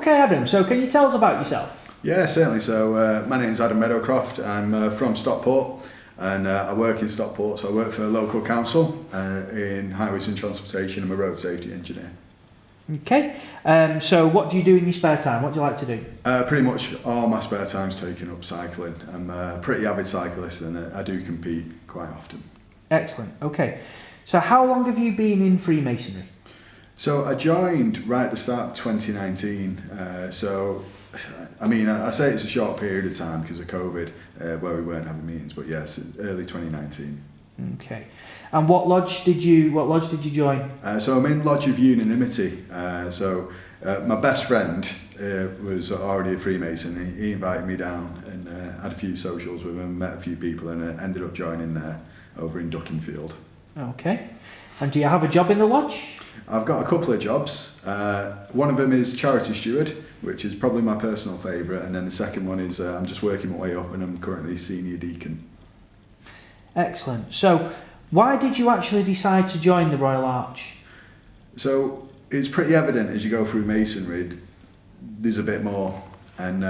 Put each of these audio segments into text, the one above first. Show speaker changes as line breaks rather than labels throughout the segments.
Okay, Adam, so can you tell us about yourself?
Yeah, certainly. So my name's Adam Meadowcroft. I'm from Stockport, and I work in Stockport. So I work for a local council in highways and transportation. I'm a road safety engineer.
Okay, so what do you do in your spare time? What do you like to do?
Pretty much all my spare time's taken up cycling. I'm a pretty avid cyclist, and I do compete quite often.
Excellent, okay. So how long have you been in Freemasonry?
So I joined right at the start of 2019. I say it's a short period of time because of COVID, where we weren't having meetings. But yes, early 2019.
Okay, and what lodge did you join?
So I'm in Lodge of Unanimity. My best friend was already a Freemason. He invited me down and had a few socials with him, met a few people, and ended up joining there over in Duckingfield.
Okay, and do you have a job in the lodge?
I've got a couple of jobs. One of them is charity steward, which is probably my personal favourite, and then the second one is I'm just working my way up, and I'm currently senior deacon.
Excellent. So why did you actually decide to join the Royal Arch?
So it's pretty evident as you go through Masonry, there's a bit more, and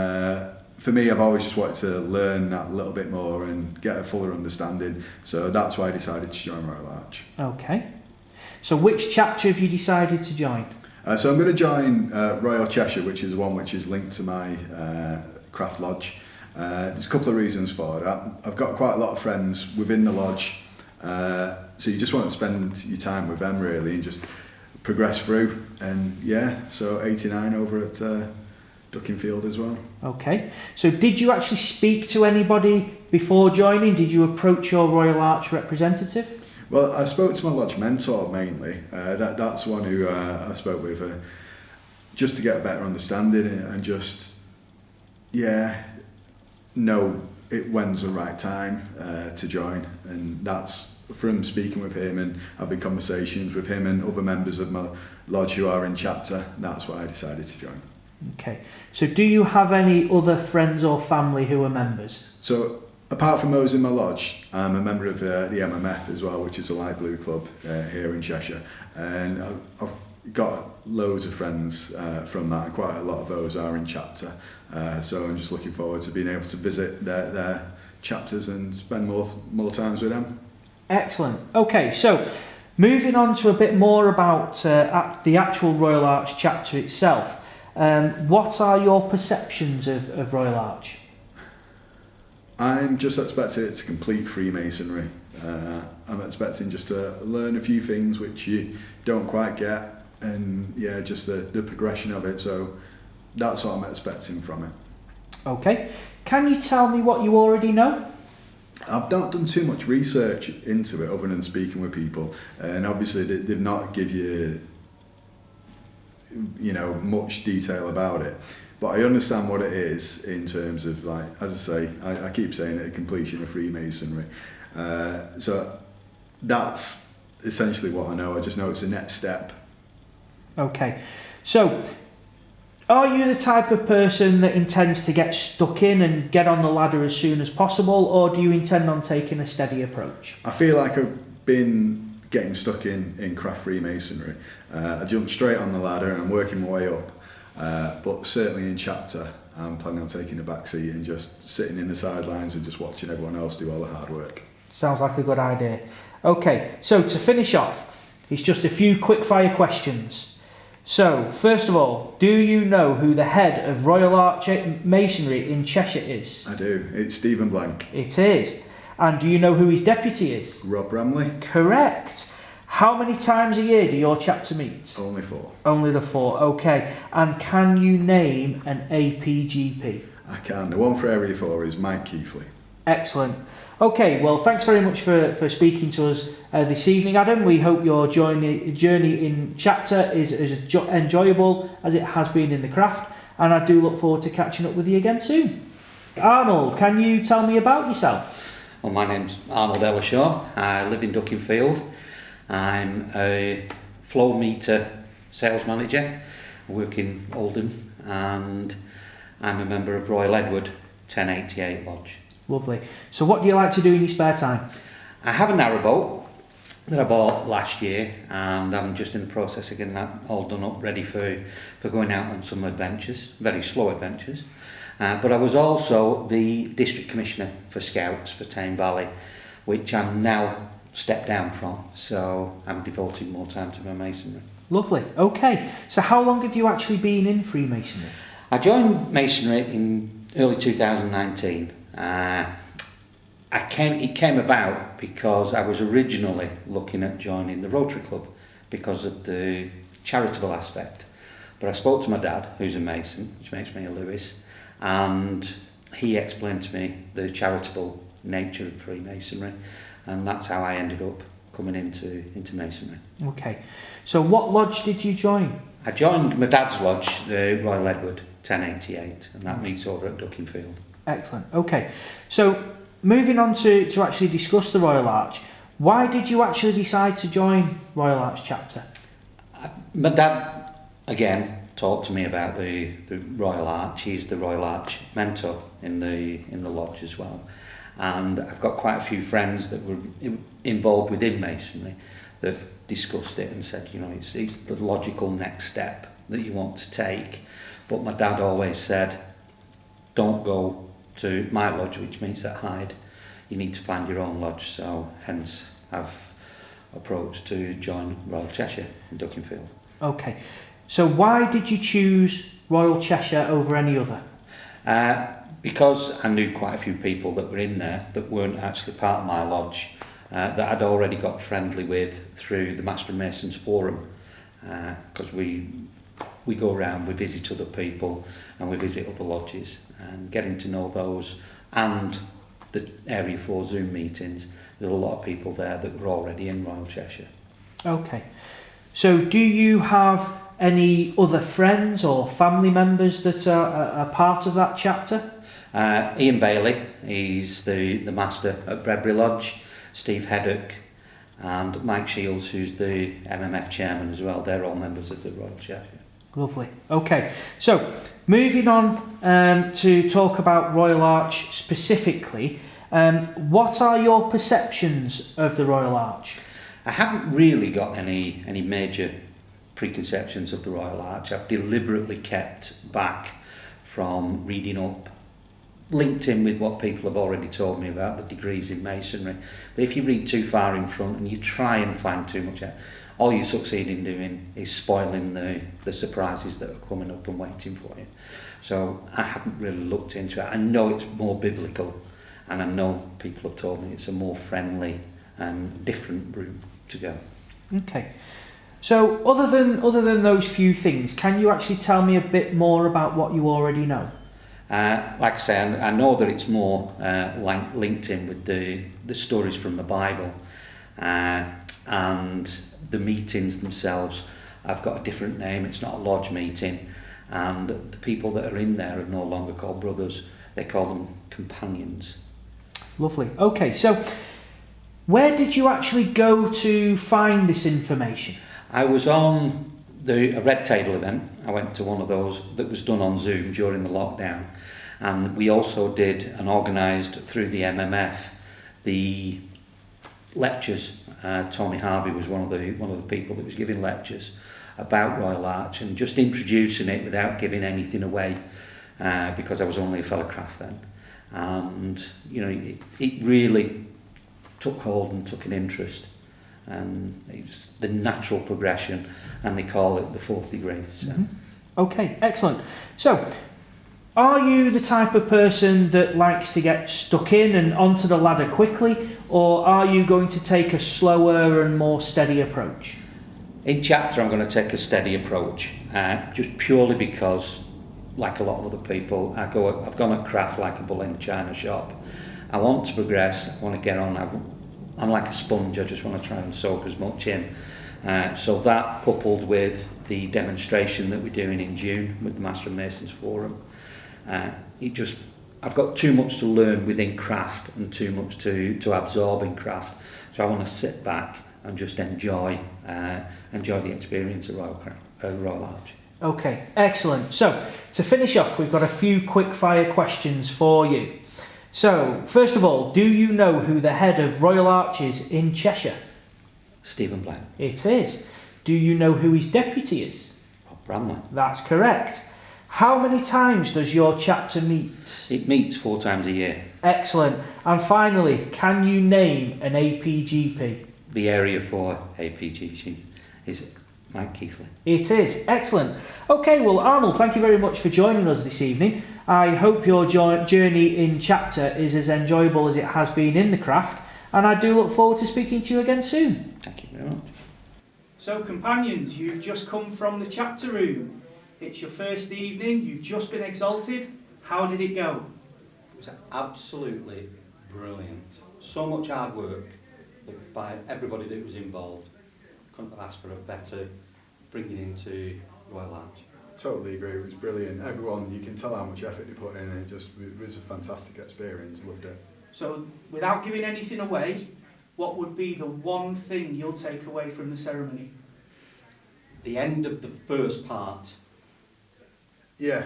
for me, I've always just wanted to learn that a little bit more and get a fuller understanding, so that's why I decided to join Royal Arch.
Okay. So which chapter have you decided to join?
So I'm going to join Royal Cheshire, which is the one which is linked to my craft lodge. There's a couple of reasons for that. I've got quite a lot of friends within the lodge, so you just want to spend your time with them really and just progress through. And yeah, so 89 over at Duckingfield as well.
Okay, so did you actually speak to anybody before joining? Did you approach your Royal Arch representative?
Well, I spoke to my lodge mentor mainly. That's one who I spoke with just to get a better understanding and just, know when's the right time to join. And that's from speaking with him and having conversations with him and other members of my lodge who are in chapter. That's why I decided to join.
Okay, so do you have any other friends or family who are members?
So apart from those in my lodge, I'm a member of the MMF as well, which is a light blue club here in Cheshire, and I've got loads of friends from that, and quite a lot of those are in chapter, so I'm just looking forward to being able to visit their chapters and spend more times with them. Excellent.
Okay, so moving on to a bit more about the actual Royal Arch chapter itself, what are your perceptions of Royal Arch?
I'm just expecting it to complete Freemasonry. I'm expecting just to learn a few things which you don't quite get, and just the progression of it. So that's what I'm expecting from it. Okay.
Can you tell me what you already know?
I've not done too much research into it other than speaking with people, and obviously they've not give you much detail about it. But I understand what it is in terms of, like, as I say, I keep saying it, a completion of Freemasonry. So that's essentially what I know. I just know it's the next step.
Okay. So are you the type of person that intends to get stuck in and get on the ladder as soon as possible, or do you intend on taking a steady approach?
I feel like I've been getting stuck in craft Freemasonry. I jumped straight on the ladder and I'm working my way up. But certainly in chapter, I'm planning on taking a back seat and just sitting in the sidelines and just watching everyone else do all the hard work.
Sounds like a good idea. Okay, so to finish off, it's just a few quick fire questions. So, first of all, do you know who the head of Royal Arch Masonry in Cheshire is?
I do. It's Stephen Blank.
It is. And do you know who his deputy is?
Rob Bramley.
Correct. How many times a year do your chapter meet?
Only 4.
Only the 4, okay. And can you name an APGP?
I can. The one for Area 4 is Mike Keithley.
Excellent. Okay, well, thanks very much for speaking to us this evening, Adam. We hope your journey in chapter is as enjoyable as it has been in the craft, and I do look forward to catching up with you again soon. Arnold, can you tell me about yourself?
Well, my name's Arnold Ellershaw. I live in Duckingfield. I'm a flow meter sales manager. I work in Oldham, and I'm a member of Royal Edward 1088 Lodge.
Lovely. So what do you like to do in your spare time?
I have a narrowboat, that I bought last year, and I'm just in the process of getting that all done up, ready for going out on some adventures, very slow adventures. But I was also the District Commissioner for Scouts for Tame Valley, which I'm now stepped down from, so I'm devoting more time to my masonry.
Lovely. Okay. So how long have you actually been in Freemasonry?
I joined Masonry in early 2019. It came about because I was originally looking at joining the Rotary Club because of the charitable aspect. But I spoke to my dad, who's a Mason, which makes me a Lewis, and he explained to me the charitable nature of Freemasonry, and that's how I ended up coming into Masonry.
Okay. So what lodge did you join?
I joined my dad's lodge, the Royal Edward 1088, and that meets over at Duckingfield.
Excellent. Okay. So moving on to actually discuss the Royal Arch, why did you actually decide to join Royal Arch chapter?
My dad, again, talked to me about the Royal Arch. He's the Royal Arch mentor in the lodge as well. And I've got quite a few friends that were involved within Masonry that discussed it and said, you know, it's the logical next step that you want to take. But my dad always said, don't go to my lodge, which means at Hyde. You need to find your own lodge. So hence I've approached to join Royal Cheshire in Duckingfield.
Okay. So why did you choose Royal Cheshire over any other?
Because I knew quite a few people that were in there that weren't actually part of my lodge, that I'd already got friendly with through the Master Masons Forum, because we go around, we visit other people and we visit other lodges, and getting to know those and the Area 4 Zoom meetings, there were a lot of people there that were already in Royal Cheshire.
Okay. So do you have any other friends or family members that are part of that chapter?
Ian Bailey, he's the master at Bredbury Lodge, Steve Heddock and Mike Shields, who's the MMF chairman as well. They're all members of the Royal Cheshire.
Lovely. Okay, so moving on to talk about Royal Arch specifically, what are your perceptions of the Royal Arch?
I haven't really got any major preconceptions of the Royal Arch. I've deliberately kept back from reading up, linked in with what people have already told me about the degrees in Masonry. But if you read too far in front and you try and find too much out, all you succeed in doing is spoiling the surprises that are coming up and waiting for you. So I haven't really looked into it. I know it's more biblical, and I know people have told me it's a more friendly and different route to go.
Okay. So other than those few things, can you actually tell me a bit more about what you already know?
Like I say, I know that it's more linked in with the stories from the Bible, and the meetings themselves. I've got a different name. It's not a lodge meeting, and the people that are in there are no longer called brothers. They call them companions.
Lovely. Okay, so where did you actually go to find this information?
I was on a Red Table event. I went to one of those that was done on Zoom during the lockdown, and we also did and organised through the MMF the lectures. Tony Harvey was one of the people that was giving lectures about Royal Arch and just introducing it without giving anything away, because I was only a fellow craft then, and you know it really took hold and took an interest. And it's the natural progression, and they call it the fourth degree. So.
Mm-hmm. Okay, excellent. So, are you the type of person that likes to get stuck in and onto the ladder quickly, or are you going to take a slower and more steady approach?
In chapter, I'm going to take a steady approach, just purely because, like a lot of other people, I've gone at craft like a bull in a china shop. I want to progress. I want to get on. I'm like a sponge. I just want to try and soak as much in. So that, coupled with the demonstration that we're doing in June with the Master Masons Forum, I've got too much to learn within craft and too much to absorb in craft. So I want to sit back and just enjoy the experience of Royal Arch.
Okay, excellent. So to finish off, we've got a few quick fire questions for you. So, first of all, do you know who the head of Royal Arch is in Cheshire?
Stephen Blair.
It is. Do you know who his deputy is?
Rob Bramley.
That's correct. How many times does your chapter meet?
It meets 4 times a year.
Excellent. And finally, can you name an APGP?
The area for APGP is Mike Keithley.
It is. Excellent. Okay, well, Arnold, thank you very much for joining us this evening. I hope your journey in chapter is as enjoyable as it has been in the craft, and I do look forward to speaking to you again soon.
Thank you very much.
So, companions, you've just come from the chapter room. It's your first evening, you've just been exalted. How did it go?
It was absolutely brilliant. So much hard work by everybody that was involved. Couldn't have asked for a better bringing into Royal Arch.
Totally agree, it was brilliant. Everyone, you can tell how much effort they put in, it was a fantastic experience, loved it.
So, without giving anything away, what would be the one thing you'll take away from the ceremony?
The end of the first part.
Yeah,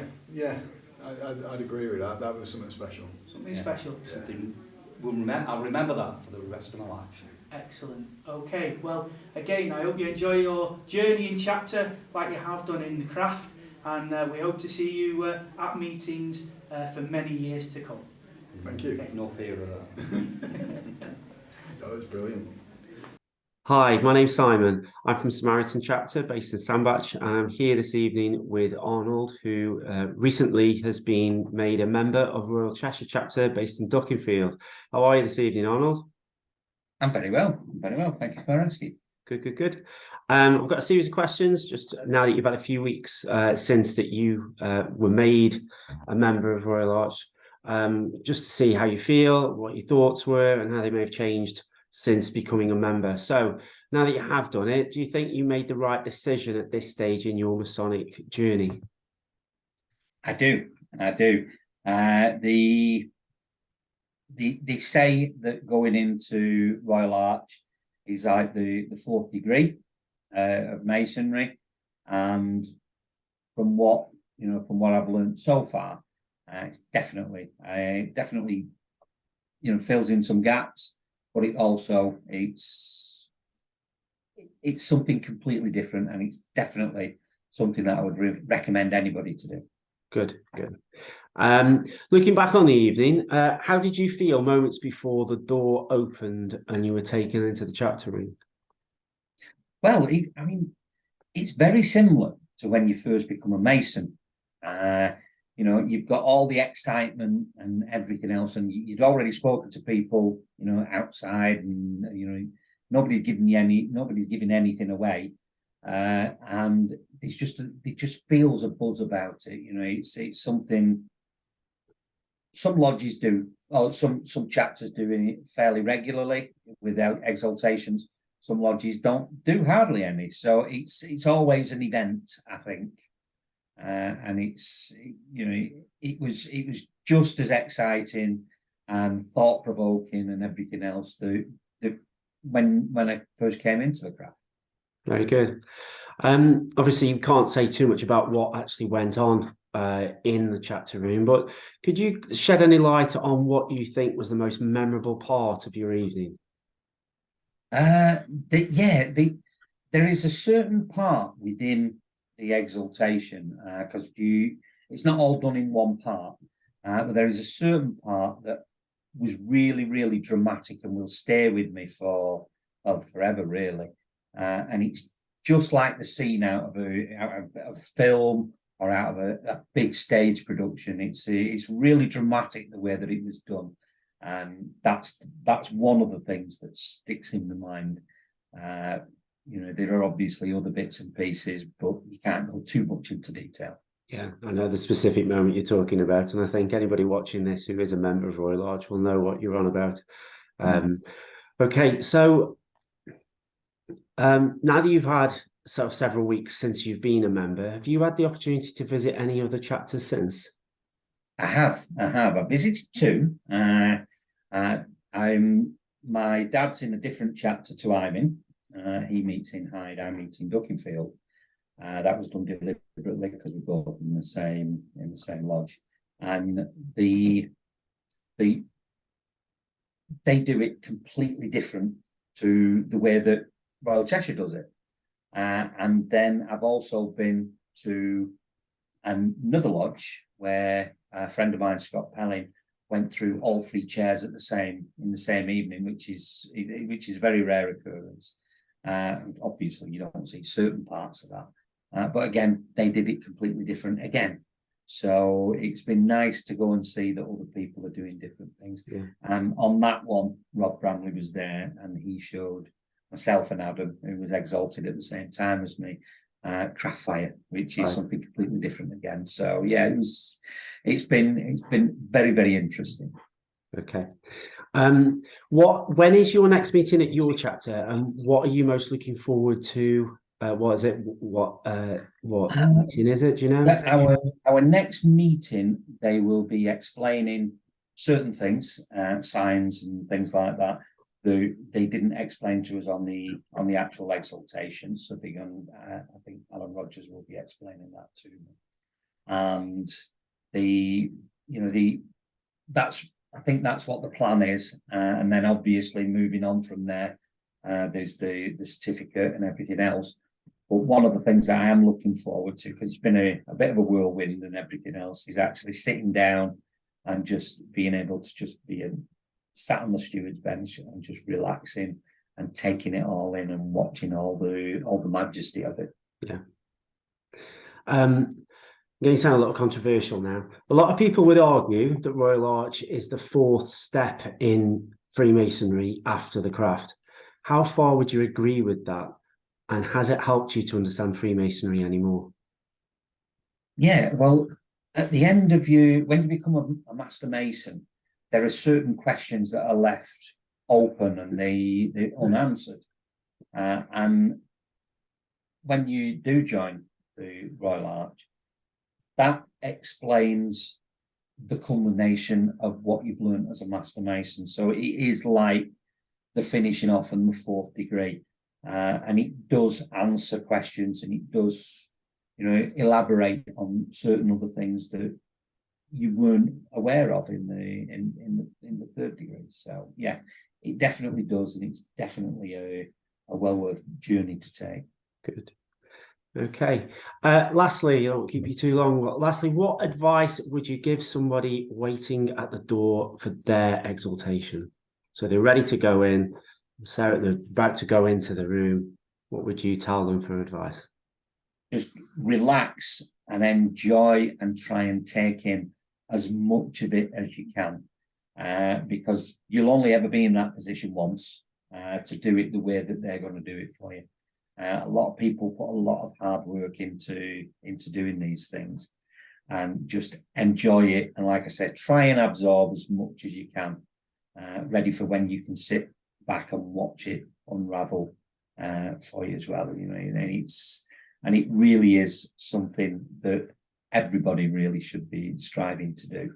I'd agree with that. That was something special.
Something special.
Something I'll remember that for the rest of my life.
Excellent. Okay, well, again, I hope you enjoy your journey in chapter like you have done in the craft, and we hope to see you at meetings for many years to come.
Thank you.
Okay.
No fear of that.
That was brilliant.
Hi, my name's Simon. I'm from Samaritan Chapter based in Sandbach, and I'm here this evening with Arnold, who recently has been made a member of Royal Cheshire Chapter based in Duckingfield. How are you this evening, Arnold?
I'm very well. Thank you for asking.
Good. I've got a series of questions just now that you've had a few weeks since that you were made a member of Royal Arch, just to see how you feel, what your thoughts were, and how they may have changed since becoming a member. So now that you have done it, do you think you made the right decision at this stage in your Masonic journey?
I do. They say that going into Royal Arch is like the 4th degree of Masonry, and from what I've learned so far, it's definitely fills in some gaps, but it's something completely different, and it's definitely something that I would recommend anybody to do.
Good. Looking back on the evening, how did you feel moments before the door opened and you were taken into the chapter room?
Well, it's very similar to when you first become a Mason. You've got all the excitement and everything else, and you'd already spoken to people, outside, and nobody's giving anything away, and it just feels a buzz about it. It's something some lodges do, or some chapters doing it fairly regularly without exaltations. Some lodges don't do hardly any, so it's always an event, I think. And it was just as exciting and thought-provoking and everything else that when I first came into the craft.
Very good. Obviously, you can't say too much about what actually went on in the chapter room, but could you shed any light on what you think was the most memorable part of your evening?
There is a certain part within the exaltation, because it's not all done in one part, but there is a certain part that was really, really dramatic and will stay with me for forever, really. And it's just like the scene out of a film or out of a big stage production. It's really dramatic the way that it was done, and that's one of the things that sticks in the mind. There are obviously other bits and pieces, but you can't go too much into detail.
Yeah, I know the specific moment you're talking about, and I think anybody watching this who is a member of Royal Arch will know what you're on about. Okay, so now that you've had sort of several weeks since you've been a member, have you had the opportunity to visit any other chapters since?
I have. I visited 2. My dad's in a different chapter to I'm in. He meets in Hyde, I meet in Duckingfield. That was done deliberately because we're both in the same lodge, and they do it completely different to the way that Royal Cheshire does it. And then I've also been to another lodge where a friend of mine, Scott Pelling, went through all 3 chairs in the same evening, which is a very rare occurrence. Obviously, you don't see certain parts of that, but again, they did it completely different again. So it's been nice to go and see that other people are doing different things.
Yeah.
On that one, Rob Bramley was there, and he showed myself and Adam, who was exalted at the same time as me, craft fire, which is something completely different again. So yeah, it's been very, very interesting.
Okay. When is your next meeting at your chapter, and what are you most looking forward to? What is it? What meeting is it? Do you know?
Our next meeting, they will be explaining certain things, signs and things like that. They didn't explain to us on the actual exaltation, so I think Alan Rogers will be explaining that to me. And I think that's what the plan is, and then obviously moving on from there, there's the certificate and everything else. But one of the things that I am looking forward to, because it's been a bit of a whirlwind and everything else, is actually sitting down and just being able to just be sat on the steward's bench and just relaxing and taking it all in and watching all the majesty of it.
Yeah. I'm going to sound a little controversial now. A lot of people would argue that Royal Arch is the 4th step in Freemasonry after the craft. How far would you agree with that? And has it helped you to understand Freemasonry anymore?
Yeah, well, at the end of when you become a Master Mason, there are certain questions that are left open and they're unanswered. And when you do join the Royal Arch, that explains the culmination of what you've learned as a Master Mason. So it is like the finishing off and the 4th degree. And it does answer questions, and it does, elaborate on certain other things that you weren't aware of in the 3rd degree. So yeah, it definitely does, and it's definitely a well worth journey to take.
Good. Okay. Lastly, I won't keep you too long, but lastly, what advice would you give somebody waiting at the door for their exaltation? So they're ready to go in, so they're about to go into the room. What would you tell them for advice?
Just relax and enjoy and try and take in as much of it as you can, because you'll only ever be in that position once to do it the way that they're going to do it for you. A lot of people put a lot of hard work into doing these things, and just enjoy it. And like I said, try and absorb as much as you can, ready for when you can sit back and watch it unravel for you as well. And it really is something that everybody really should be striving to do.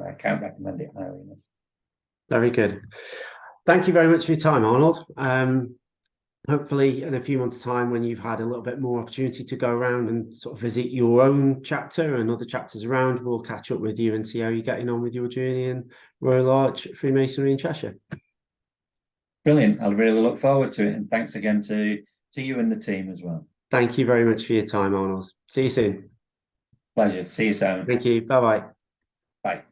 I can't recommend it highly enough.
Very good. Thank you very much for your time, Arnold. Hopefully in a few months' time, when you've had a little bit more opportunity to go around and sort of visit your own chapter and other chapters around, we'll catch up with you and see how you're getting on with your journey in Royal Arch Freemasonry in Cheshire.
Brilliant. I really look forward to it. And thanks again to you and the team as well.
Thank you very much for your time, Arnold. See you soon.
Pleasure. See you, Simon.
Thank you. Bye-bye.
Bye.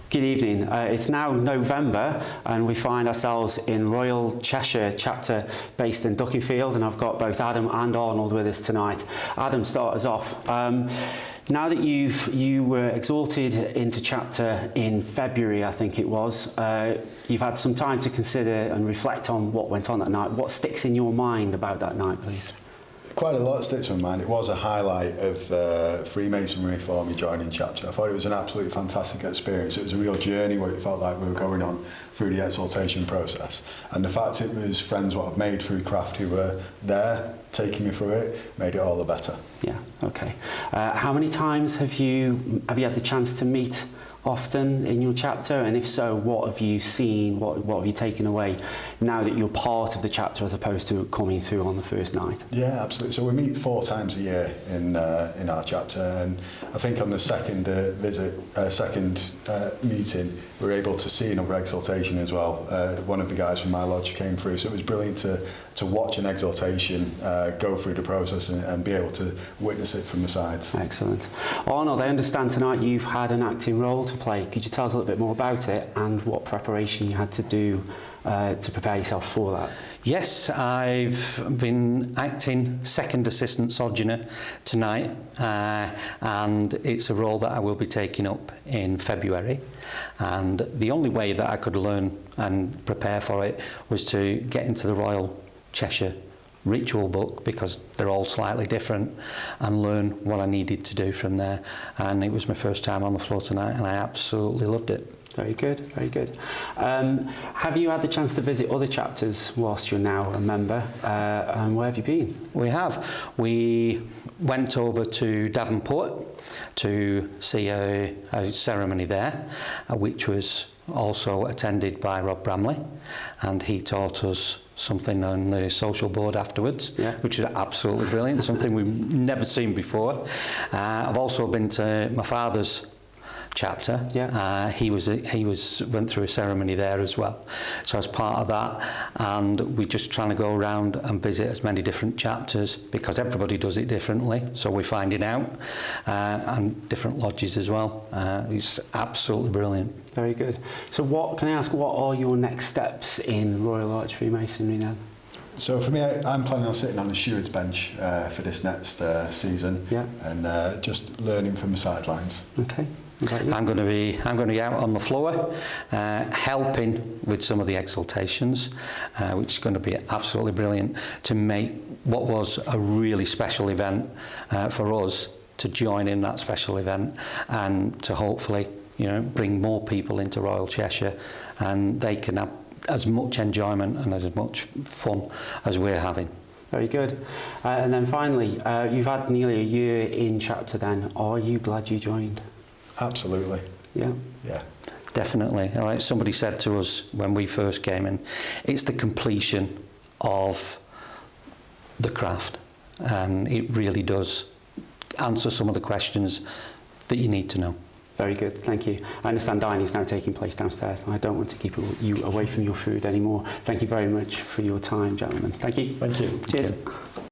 Good evening. It's now November and we find ourselves in Royal Cheshire chapter based in Duckingfield, and I've got both Adam and Arnold with us tonight. Adam, start us off. Now that you were exalted into chapter in February, I think it was, you've had some time to consider and reflect on what went on that night. What sticks in your mind about that night, please?
Quite a lot sticks in my mind. It was a highlight of Freemasonry for me joining chapter. I thought it was an absolutely fantastic experience. It was a real journey where it felt like we were going on through the exaltation process. And the fact it was friends what I've made through craft who were there taking me through it made it all the better.
Yeah, okay. How many times have you had the chance to meet often in your chapter? And if so, what have you seen, what have you taken away now that you're part of the chapter as opposed to coming through on the first night?
Yeah, absolutely. So we meet 4 times a year in our chapter, and I think on the second meeting, we were able to see another exaltation as well. One of the guys from my lodge came through, so it was brilliant to watch an exaltation go through the process and be able to witness it from the sides.
Excellent. Arnold, I understand tonight you've had an acting role to play. Could you tell us a little bit more about it and what preparation you had to do to prepare yourself for that?
Yes, I've been acting second assistant sojourner tonight, and it's a role that I will be taking up in February. And the only way that I could learn and prepare for it was to get into the Royal Cheshire ritual book, because they're all slightly different, and learn what I needed to do from there. And it was my first time on the floor tonight, and I absolutely loved it.
Very good, very good. Have you had the chance to visit other chapters whilst you're now a member, and where have you been?
We have. We went over to Davenport to see a ceremony there, which was also attended by Rob Bramley, and he taught us something on the social board afterwards, which was absolutely brilliant, something we've never seen before. I've also been to my father's chapter. He went through a ceremony there as well. So as part of that, and we're just trying to go around and visit as many different chapters, because everybody does it differently. So we're finding out, and different lodges as well. It's absolutely brilliant.
Very good. So what can I ask? What are your next steps in Royal Arch Freemasonry now?
So for me, I'm planning on sitting on the steward's bench for this next season, and just learning from the sidelines.
Okay.
I'm going to be out on the floor, helping with some of the exaltations, which is going to be absolutely brilliant to make what was a really special event for us to join in that special event, and to hopefully, bring more people into Royal Cheshire, and they can have as much enjoyment and as much fun as we're having.
Very good. And then finally, you've had nearly a year in chapter then. Are you glad you joined?
Absolutely.
Yeah.
Definitely. Like somebody said to us when we first came in, it's the completion of the craft, and it really does answer some of the questions that you need to know.
Very good, thank you. I understand dining is now taking place downstairs, and I don't want to keep you away from your food anymore. Thank you very much for your time, gentlemen. Thank you.
Thank you.
Cheers.
Thank you.